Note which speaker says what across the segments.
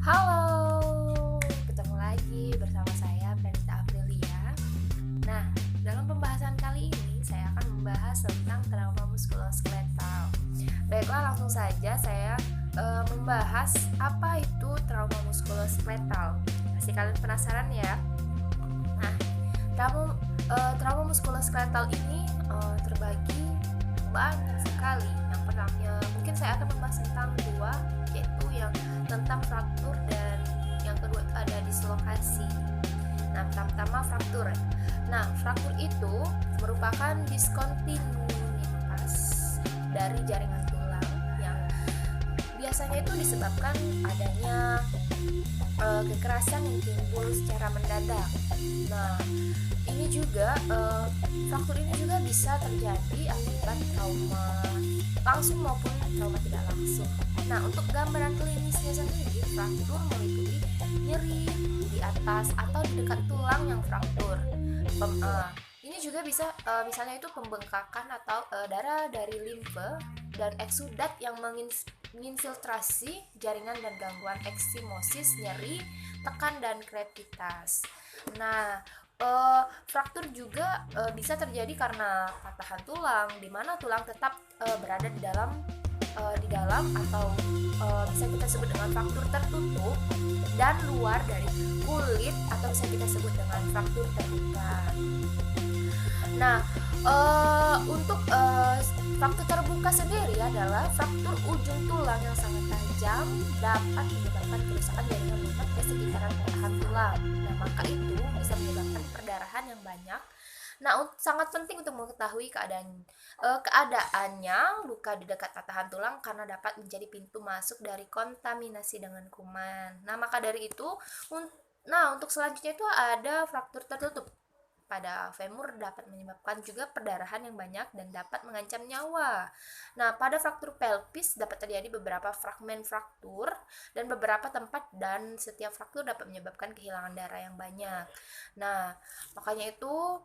Speaker 1: Halo, ketemu lagi bersama saya Pranita Aprilia. Nah, dalam pembahasan kali ini saya akan membahas tentang trauma muskuloskeletal. Baiklah, langsung saja saya membahas apa itu trauma muskuloskeletal. Pasti kalian penasaran ya. Nah, trauma muskuloskeletal ini terbagi banyak sekali. Yang pertama, mungkin saya akan membahas tentang dua, yaitu yang tentang fraktur dan yang kedua itu ada dislokasi. Nah, pertama fraktur. Nah, fraktur itu merupakan diskontinuitas dari jaringan tulang yang biasanya itu disebabkan adanya kekerasan yang timbul secara mendadak. Nah, ini juga fraktur ini juga bisa terjadi akibat trauma langsung maupun trauma tidak langsung. Nah, untuk gambaran klinisnya sendiri, fraktur meliputi nyeri di atas atau di dekat tulang yang fraktur. Ini juga bisa misalnya itu pembengkakan atau darah dari limfe dan eksudat yang menginfiltrasi jaringan dan gangguan eksimosis, nyeri, tekan dan krepitas. Nah, fraktur juga bisa terjadi karena patahan tulang, di mana tulang tetap berada di dalam atau bisa kita sebut dengan fraktur tertutup dan luar dari kulit atau bisa kita sebut dengan fraktur terbuka. Nah, untuk fraktur terbuka sendiri adalah fraktur ujung tulang yang sangat tajam dapat menyebabkan kerusakan jaringan lunak di sekitaran patahan tulang. Nah, maka itu bisa menyebabkan perdarahan yang banyak. Nah, sangat penting untuk mengetahui keadaannya luka di dekat patahan tulang karena dapat menjadi pintu masuk dari kontaminasi dengan kuman. Nah, maka dari itu, untuk selanjutnya itu ada fraktur tertutup pada femur dapat menyebabkan juga perdarahan yang banyak dan dapat mengancam nyawa. Nah, pada fraktur pelvis dapat terjadi beberapa fragmen fraktur dan beberapa tempat dan setiap fraktur dapat menyebabkan kehilangan darah yang banyak. Nah, makanya itu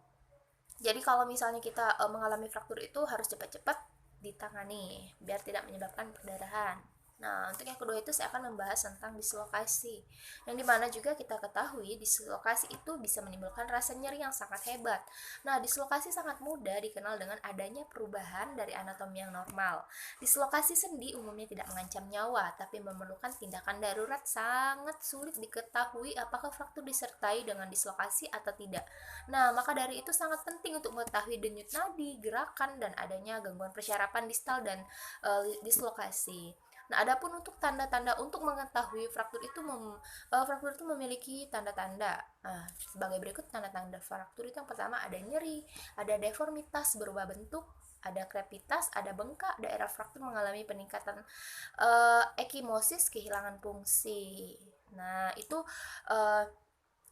Speaker 1: jadi kalau misalnya kita mengalami fraktur itu harus cepat-cepat ditangani biar tidak menyebabkan perdarahan. Nah, untuk yang kedua itu saya akan membahas tentang dislokasi. Yang dimana juga kita ketahui dislokasi itu bisa menimbulkan rasa nyeri yang sangat hebat. Nah, dislokasi sangat mudah dikenal dengan adanya perubahan dari anatomi yang normal. Dislokasi sendi umumnya tidak mengancam nyawa, tapi memerlukan tindakan darurat. Sangat sulit diketahui apakah fraktur disertai dengan dislokasi atau tidak. Nah, maka dari itu sangat penting untuk mengetahui denyut nadi, gerakan, dan adanya gangguan persyarapan distal dan dislokasi. Nah, adapun untuk tanda-tanda untuk mengetahui fraktur itu memiliki tanda-tanda. Nah, sebagai berikut tanda-tanda fraktur itu yang pertama ada nyeri, ada deformitas berubah bentuk, ada krepitas, ada bengkak, daerah fraktur mengalami peningkatan ekimosis, kehilangan fungsi. Nah, itu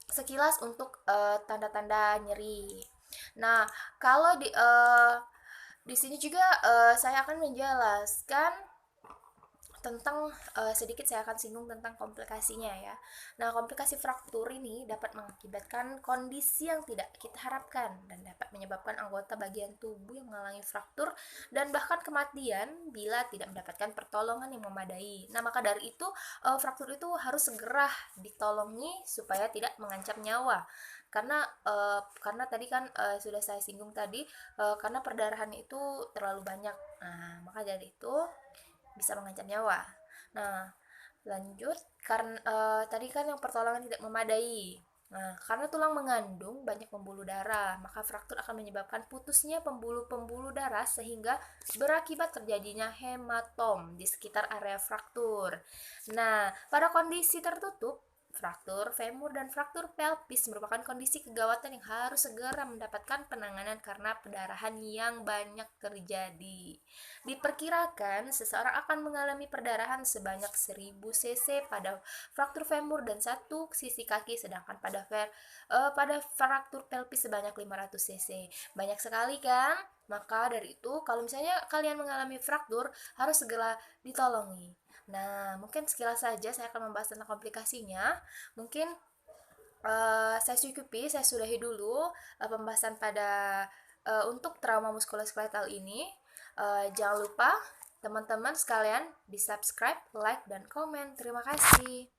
Speaker 1: sekilas untuk tanda-tanda nyeri. Nah, kalau di sini juga saya akan menjelaskan tentang sedikit saya akan singgung tentang komplikasinya ya. Nah, komplikasi fraktur ini dapat mengakibatkan kondisi yang tidak kita harapkan dan dapat menyebabkan anggota bagian tubuh yang mengalami fraktur dan bahkan kematian bila tidak mendapatkan pertolongan yang memadai. Nah, maka dari itu fraktur itu harus segera ditolongi supaya tidak mengancam nyawa. Karena tadi kan sudah saya singgung tadi karena perdarahan itu terlalu banyak. Nah, maka dari itu bisa mengancam nyawa. Nah, lanjut karena tadi kan yang pertolongan tidak memadai. Nah, karena tulang mengandung banyak pembuluh darah, maka fraktur akan menyebabkan putusnya pembuluh-pembuluh darah sehingga berakibat terjadinya hematom di sekitar area fraktur. Nah, pada kondisi tertutup, fraktur femur dan fraktur pelvis merupakan kondisi kegawatan yang harus segera mendapatkan penanganan karena pendarahan yang banyak terjadi. Diperkirakan seseorang akan mengalami perdarahan sebanyak 1000 cc pada fraktur femur dan satu sisi kaki, sedangkan pada fraktur pelvis sebanyak 500 cc. Banyak sekali kan? Maka dari itu, kalau misalnya kalian mengalami fraktur, harus segera ditolongi. Nah, mungkin sekilas saja saya akan membahas tentang komplikasinya. Mungkin saya sudahi dulu pembahasan pada untuk trauma muskuloskeletal ini. Jangan lupa teman-teman sekalian di subscribe, like, dan komen. Terima kasih.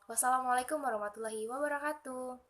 Speaker 1: Wassalamualaikum warahmatullahi wabarakatuh.